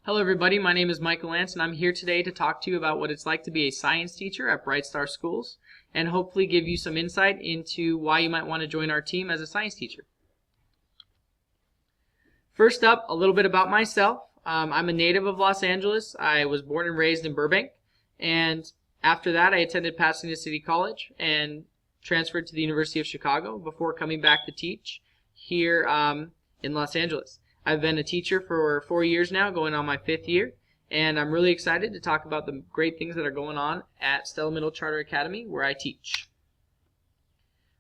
Hello everybody, my name is Michael Lance and I'm here today to talk to you about what it's like to be a science teacher at Bright Star Schools and hopefully give you some insight into why you might want to join our team as a science teacher. First up, a little bit about myself. I'm a native of Los Angeles. I was born and raised in Burbank, and after that I attended Pasadena City College and transferred to the University of Chicago before coming back to teach here in Los Angeles. I've been a teacher for 4 years now, going on my 5th year, and I'm really excited to talk about the great things that are going on at Stella Middle Charter Academy where I teach.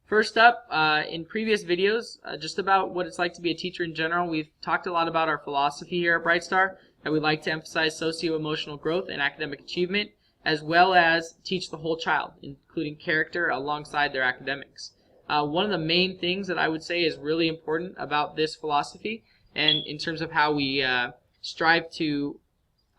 First up, in previous videos, just about what it's like to be a teacher in general, we've talked a lot about our philosophy here at Bright Star, that we like to emphasize socio-emotional growth and academic achievement, as well as teach the whole child, including character alongside their academics. One of the main things that I would say is really important about this philosophy, and in terms of how we strive to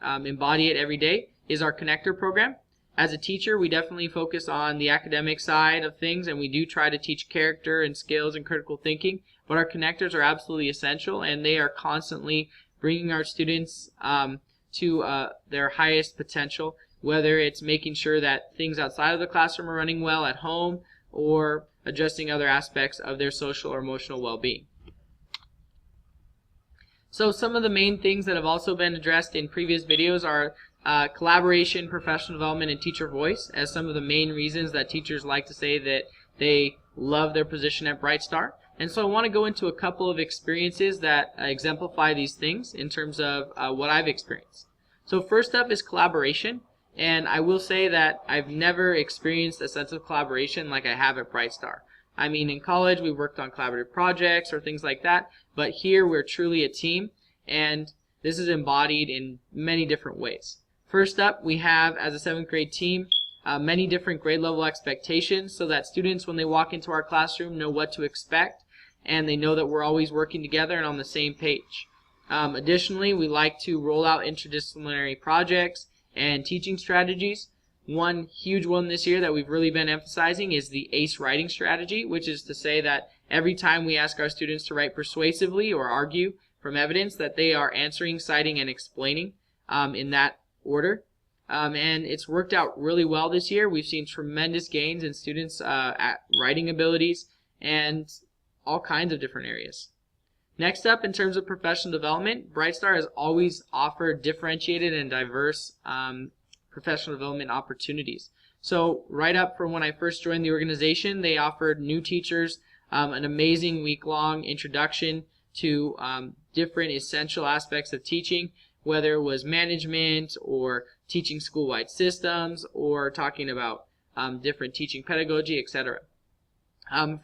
embody it every day, is our Connector program. As a teacher, we definitely focus on the academic side of things, and we do try to teach character and skills and critical thinking, but our connectors are absolutely essential, and they are constantly bringing our students to their highest potential, whether it's making sure that things outside of the classroom are running well at home or addressing other aspects of their social or emotional well-being. So some of the main things that have also been addressed in previous videos are collaboration, professional development, and teacher voice as some of the main reasons that teachers like to say that they love their position at Bright Star. And so I want to go into a couple of experiences that exemplify these things in terms of what I've experienced. So first up is collaboration, and I will say that I've never experienced a sense of collaboration like I have at Bright Star. I mean, in college we worked on collaborative projects or things like that, but here we're truly a team, and this is embodied in many different ways. First up, we have, as a 7th grade team, many different grade level expectations so that students, when they walk into our classroom, know what to expect, and they know that we're always working together and on the same page. Additionally, we like to roll out interdisciplinary projects and teaching strategies. One huge one this year that we've really been emphasizing is the ACE writing strategy, which is to say that every time we ask our students to write persuasively or argue from evidence, that they are answering, citing, and explaining in that order. And it's worked out really well this year. We've seen tremendous gains in students' at writing abilities and all kinds of different areas. Next up, in terms of professional development, Bright Star has always offered differentiated and diverse professional development opportunities. So right up from when I first joined the organization, they offered new teachers an amazing week-long introduction to different essential aspects of teaching, whether it was management or teaching school-wide systems or talking about different teaching pedagogy, etc.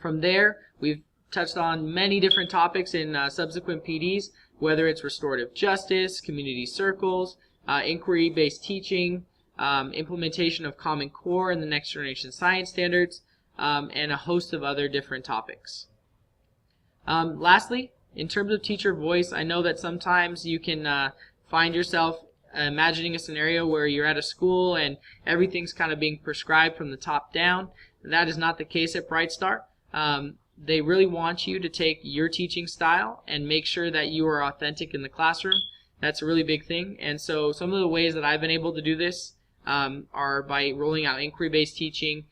From there, we've touched on many different topics in subsequent PDs, whether it's restorative justice, community circles, inquiry-based teaching, implementation of Common Core and the Next Generation Science Standards, and a host of other different topics. Lastly, in terms of teacher voice, I know that sometimes you can find yourself imagining a scenario where you're at a school and everything's kind of being prescribed from the top down. That is not the case at Bright Star. They really want you to take your teaching style and make sure that you are authentic in the classroom. That's a really big thing. And so some of the ways that I've been able to do this are by rolling out inquiry-based teaching,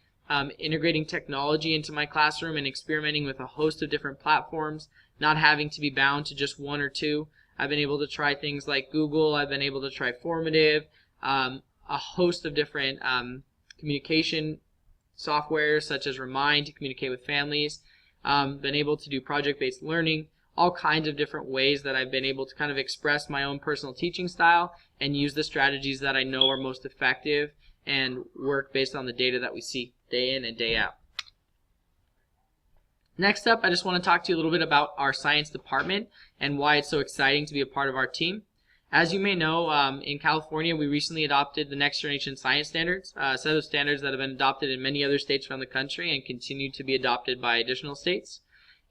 integrating technology into my classroom and experimenting with a host of different platforms, not having to be bound to just one or two. I've been able to try things like Google. I've been able to try Formative, a host of different communication softwares such as Remind to communicate with families, been able to do project-based learning, all kinds of different ways that I've been able to kind of express my own personal teaching style and use the strategies that I know are most effective and work based on the data that we see day in and day out. Next up, I just want to talk to you a little bit about our science department and why it's so exciting to be a part of our team. As you may know, in California, we recently adopted the Next Generation Science Standards, a set of standards that have been adopted in many other states around the country and continue to be adopted by additional states.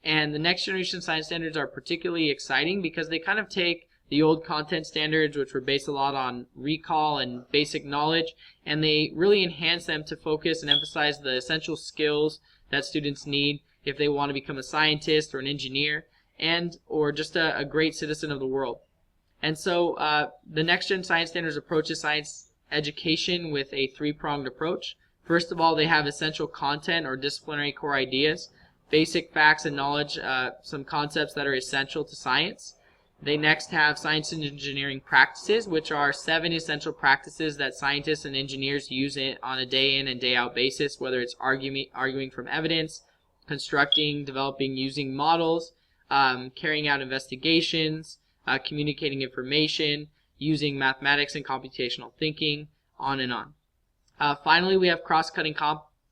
And the Next Generation Science Standards are particularly exciting because they kind of take the old content standards, which were based a lot on recall and basic knowledge, and they really enhance them to focus and emphasize the essential skills that students need if they want to become a scientist or an engineer and or just a great citizen of the world. And so the Next Gen Science Standards approaches science education with a three-pronged approach. First of all, they have essential content or disciplinary core ideas, basic facts and knowledge, some concepts that are essential to science. They next have science and engineering practices, which are 7 essential practices that scientists and engineers use on a day in and day out basis, whether it's arguing from evidence, constructing, developing, using models, carrying out investigations, communicating information, using mathematics and computational thinking, on and on. Finally, we have cross-cutting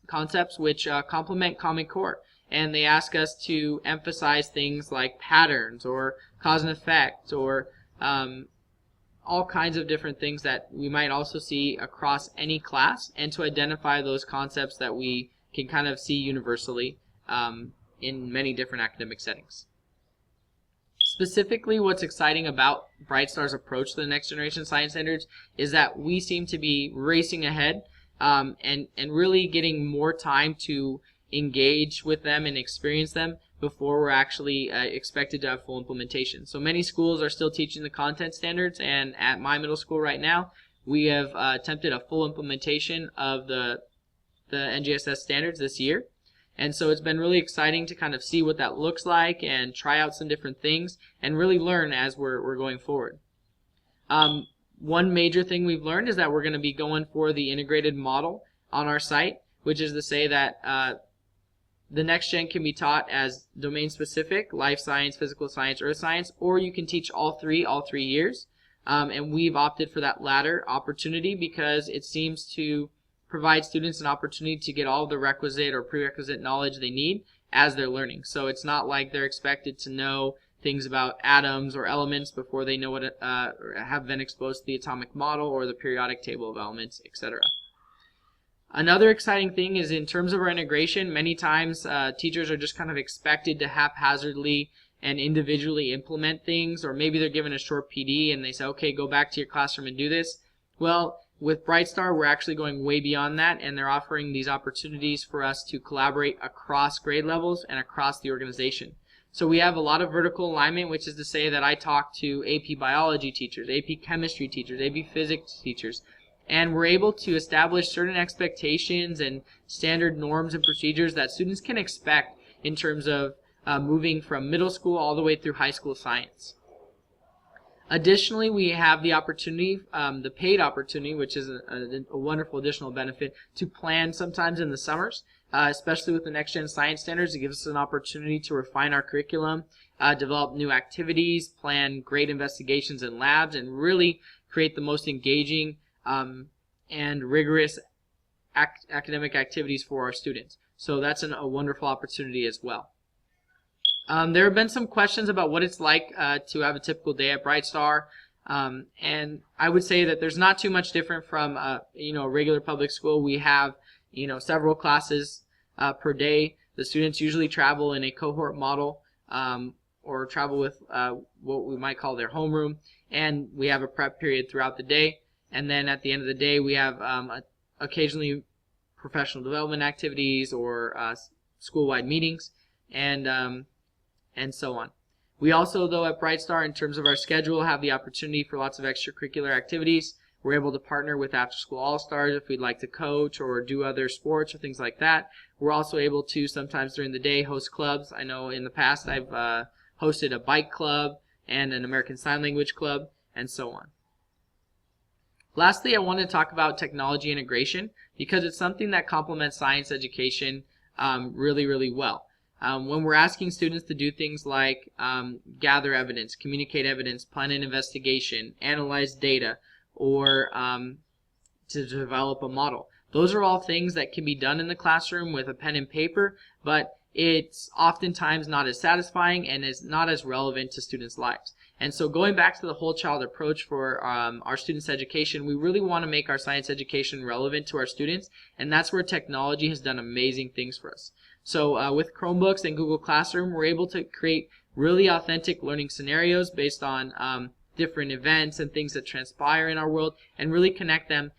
concepts which complement Common Core, and they ask us to emphasize things like patterns or cause and effect or all kinds of different things that we might also see across any class, and to identify those concepts that we can kind of see universally in many different academic settings. Specifically, what's exciting about Brightstar's approach to the Next Generation Science Standards is that we seem to be racing ahead and really getting more time to engage with them and experience them before we're actually expected to have full implementation. So many schools are still teaching the content standards, and at my middle school right now, we have attempted a full implementation of the NGSS standards this year. And so it's been really exciting to kind of see what that looks like and try out some different things and really learn as we're going forward. One major thing we've learned is that we're going to be going for the integrated model on our site, which is to say that the Next Gen can be taught as domain specific, life science, physical science, earth science, or you can teach all three years. And we've opted for that latter opportunity because it seems to provide students an opportunity to get all the requisite or prerequisite knowledge they need as they're learning. So it's not like they're expected to know things about atoms or elements before they know what or have been exposed to the atomic model or the periodic table of elements, etc. Another exciting thing is in terms of our integration, many times teachers are just kind of expected to haphazardly and individually implement things, or maybe they're given a short PD and they say, okay, go back to your classroom and do this. Well, with Brightstar, we're actually going way beyond that, and they're offering these opportunities for us to collaborate across grade levels and across the organization. So we have a lot of vertical alignment, which is to say that I talk to AP biology teachers, AP chemistry teachers, AP physics teachers, and we're able to establish certain expectations and standard norms and procedures that students can expect in terms of moving from middle school all the way through high school science. Additionally, we have the opportunity, the paid opportunity, which is a wonderful additional benefit, to plan sometimes in the summers, especially with the Next Gen Science Standards. It gives us an opportunity to refine our curriculum, develop new activities, plan great investigations in labs, and really create the most engaging and rigorous academic activities for our students. So that's a wonderful opportunity as well. There have been some questions about what it's like to have a typical day at Brightstar, and I would say that there's not too much different from a regular public school. We have several classes per day. The students usually travel in a cohort model or travel with what we might call their homeroom, and we have a prep period throughout the day. And then at the end of the day, we have occasionally professional development activities or school-wide meetings, and so on. We also, though, at Brightstar, in terms of our schedule, have the opportunity for lots of extracurricular activities. We're able to partner with After School All-Stars if we'd like to coach or do other sports or things like that. We're also able to sometimes during the day host clubs. I know in the past I've hosted a bike club and an American Sign Language club, and so on. Lastly, I want to talk about technology integration because it's something that complements science education really, really well. When we're asking students to do things like gather evidence, communicate evidence, plan an investigation, analyze data, or to develop a model, those are all things that can be done in the classroom with a pen and paper, but it's oftentimes not as satisfying and is not as relevant to students' lives. And so going back to the whole child approach for our students' education, we really want to make our science education relevant to our students, and that's where technology has done amazing things for us. So with Chromebooks and Google Classroom, we're able to create really authentic learning scenarios based on different events and things that transpire in our world, and really connect them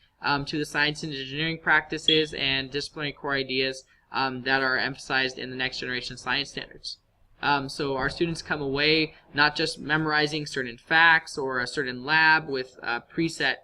to the science and engineering practices and disciplinary core ideas that are emphasized in the Next Generation Science Standards. So our students come away not just memorizing certain facts or a certain lab with preset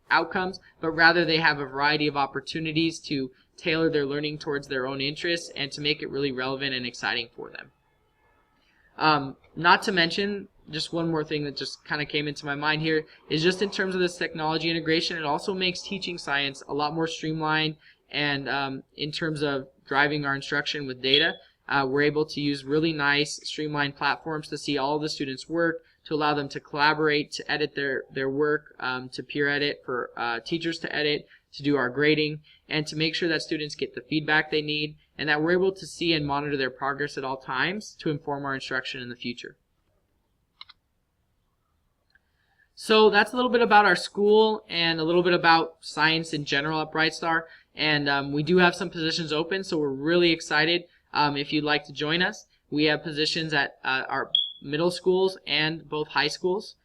outcomes, but rather they have a variety of opportunities to tailor their learning towards their own interests and to make it really relevant and exciting for them. Not to mention, just one more thing that just kind of came into my mind here is just in terms of this technology integration, it also makes teaching science a lot more streamlined, and in terms of driving our instruction with data, we're able to use really nice streamlined platforms to see all of the students' work, to allow them to collaborate, to edit their work, to peer edit, for teachers to edit, to do our grading, and to make sure that students get the feedback they need, and that we're able to see and monitor their progress at all times to inform our instruction in the future. So that's a little bit about our school and a little bit about science in general at Brightstar, and we do have some positions open, so we're really excited if you'd like to join us. We have positions at our middle schools and both high schools.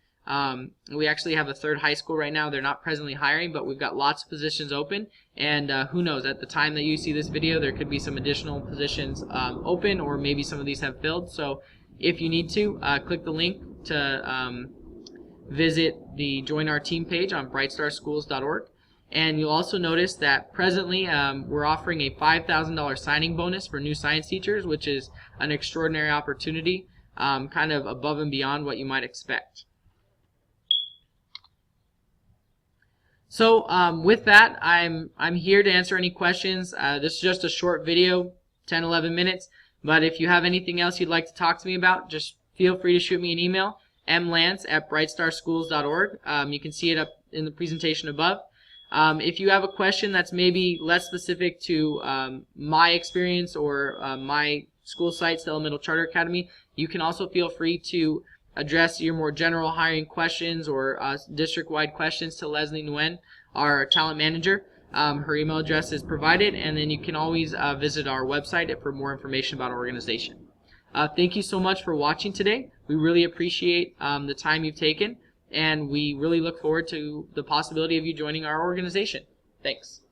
We actually have a third high school right now. They're not presently hiring, but we've got lots of positions open, and who knows, at the time that you see this video there could be some additional positions open, or maybe some of these have filled. So if you need to, click the link to visit the Join Our Team page on brightstarschools.org. And you'll also notice that presently we're offering a $5,000 signing bonus for new science teachers, which is an extraordinary opportunity, kind of above and beyond what you might expect. So with that, I'm here to answer any questions. This is just a short video, 10-11 minutes, but if you have anything else you'd like to talk to me about, just feel free to shoot me an email, mlance@brightstarschools.org. You can see it up in the presentation above. If you have a question that's maybe less specific to my experience or my school site, Stella Middle Charter Academy, you can also feel free to address your more general hiring questions or district-wide questions to Leslie Nguyen, our talent manager. Her email address is provided, and then you can always visit our website for more information about our organization. Thank you so much for watching today. We really appreciate the time you've taken, and we really look forward to the possibility of you joining our organization. Thanks.